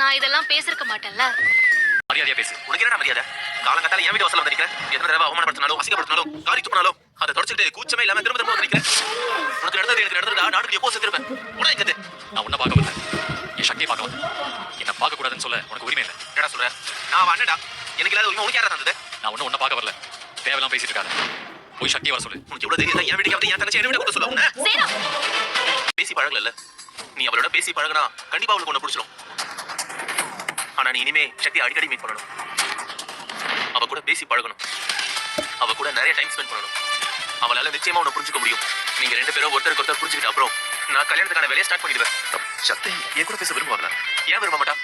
நான் இதெல்லாம் பேசிருக்க மாட்டேன்ல. மரியாதையா பேசு. உனக்கு என்னடா மரியாதை? காலங்கத்தால என் வீட்டு வாசல்ல வந்து நிக்கிறேன். எத்தனை தடவை அவமானப்படுத்தினாலும் அசிங்கப்படுத்தினாலும் காரி துப்பினாலும் அதை தொடச்சிட்டு கூச்சமே இல்லாம திரும்ப திரும்ப வந்து நிக்கிறேன். உனக்கு நடந்தது எனக்கு நடந்ததா நானும் எப்போ செத்துருப்பேன். உடனே எங்கது? நான் உன்னை பார்க்க வரல, என் சக்தியை பார்க்க வந்தேன். என்ன பார்க்க கூடாதுன்னு சொல்ல உனக்கு உரிமை இல்லை. என்னடா சொல்ற? நான் அண்ணடா, எனக்கு இல்லாத உரிமை உனக்கு யாரா தந்தது? நான் உன்னை பார்க்க வரல, தேவையெல்லாம் பேசிட்டு இருக்காரு. போய் சக்தியை வர சொல்லு. உனக்கு எவ்வளவு தைரியம்? என் வீட்டுக்கு வந்து என் தங்கச்சி என்ன விட கூட சொல்ல உன்ன பேசி பழகல. நீ அவளோட பேசி பழகினா கண்டிப்பா அவளுக்கு ஒண்ணு பிடிச்சிடும். ஆனா நீ இனிமே சக்தியை அடிக்கடி மீட் பண்ணணும். அவ கூட பேசி பழகணும். அவ கூட நிறைய டைம் ஸ்பெண்ட் பண்ணணும். அவளால நிச்சயமா உன்னை புரிஞ்சுக்க முடியும். நீங்க ரெண்டு பேரும் ஒருத்தருக்கு ஒருத்தர் புரிஞ்சுக்கிட்ட அப்புறம் நான் கல்யாணத்துக்கான வேலையை ஸ்டார்ட் பண்ணிடுவேன். சக்தி என் கூட பேச விரும்புவாங்களா? ஏன் விரும்ப மாட்டா?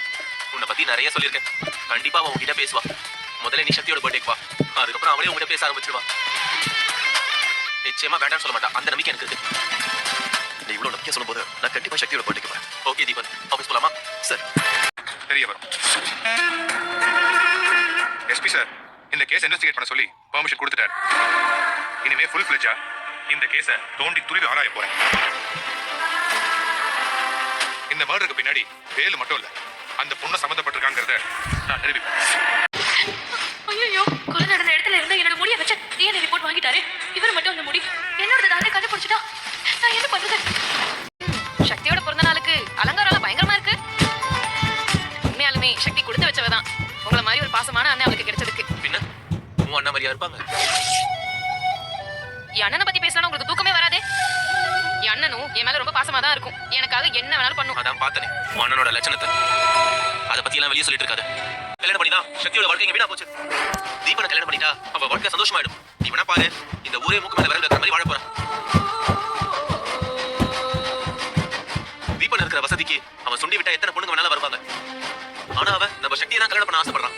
உன்னை பத்தி நிறைய சொல்லியிருக்கேன். கண்டிப்பா அவன் உங்ககிட்ட பேசுவா. முதல்ல நீ சக்தியோட பர்த்டேக்கு வா, அதுக்கப்புறம் அவளே உங்ககிட்ட பேச ஆரம்பிச்சிடுவா. நிச்சயமா வேண்டாம்னு சொல்ல மாட்டா, அந்த நம்பிக்கை எனக்கு இருக்கு. நீ இவ்வளவு நம்பிக்கை சொல்லும் போது நான் கண்டிப்பா சக்தியோட பர்த்டேக்கு வரேன். ஓகே தீபன், ஆஃபீஸ் போலாமா? சார் தெரிய வரும். எஸ்பி சார், இந்த கேஸ் இன்வெஸ்டிகேட் பண்ண சொல்லி பெர்மிஷன் கொடுத்துட்டாரு. இனிமே ஃபுல் ஃபிளெஜா இந்த கேஸை தோண்டி துருவி ஆராய போறேன். இந்த மர்டருக்கு பின்னாடி வேலு மட்டும் இல்ல, அந்த பொண்ணு சம்பந்தப்பட்டிருக்காங்கிறத நான் நிரூபிப்பேன். ஐயோ, கொலை நடந்த இடத்துல இருந்து என்னோட முடியை வச்சு டிஎன்ஏ ரிப்போர்ட் வாங்கிட்டாரு. இவர் மட்டும் அந்த முடி என்னோட தானே கண்டுபிடிச்சிட்டா. நான் என்ன பண்றது? சக்தியோட பிறந்த நாளுக்கு அலங்காரம் பயங்கரமா இருக்கு. உண்மையாலுமே சக்தி கொடுத்து வச்சவதான். உங்களை மாதிரி ஒரு பாசமான அண்ணன் அவளுக்கு கிடைச்சதுக்கு. பின்ன உன் அண்ணன் மாதிரியா இருப்பாங்க? என் அண்ணனை பத்தி பேசினா உங்களுக்கு தூக்கமே வராதே. என் அண்ணனும் என் மேல ரொம்ப பாசமா தான் இருக்கும். எனக்காக என்ன வேணாலும் பண்ணும். அதான் பார்த்தனே உன் அண்ணனோட லட்சணத்தை. அதை பத்தி எல்லாம் வெளியே சொல்லிட்டு இருக்காது. கல்யாணம் பண்ணினா சக்தியோட வாழ்க்கை வீணா போச்சு. தீபனை கல்யாணம் பண்ணிட்டா அவ வாழ்க்கை சந்தோஷமாயிடும். நீ வேணா பாரு, இந்த ஊரே மூக்கு மேல விரல் வைக்கிற மாதிரி வாழ போறான். தீபன் இருக்கிற வசதிக்கு அவன் சுண்டி விட்டா எத்தனை பொண்ணுங்க வேணாலும் வருவாங்க. ஆனா அவன் நம்ம சக்தியை தான் கல்யாணம் பண்ண ஆசைப்படுறான்.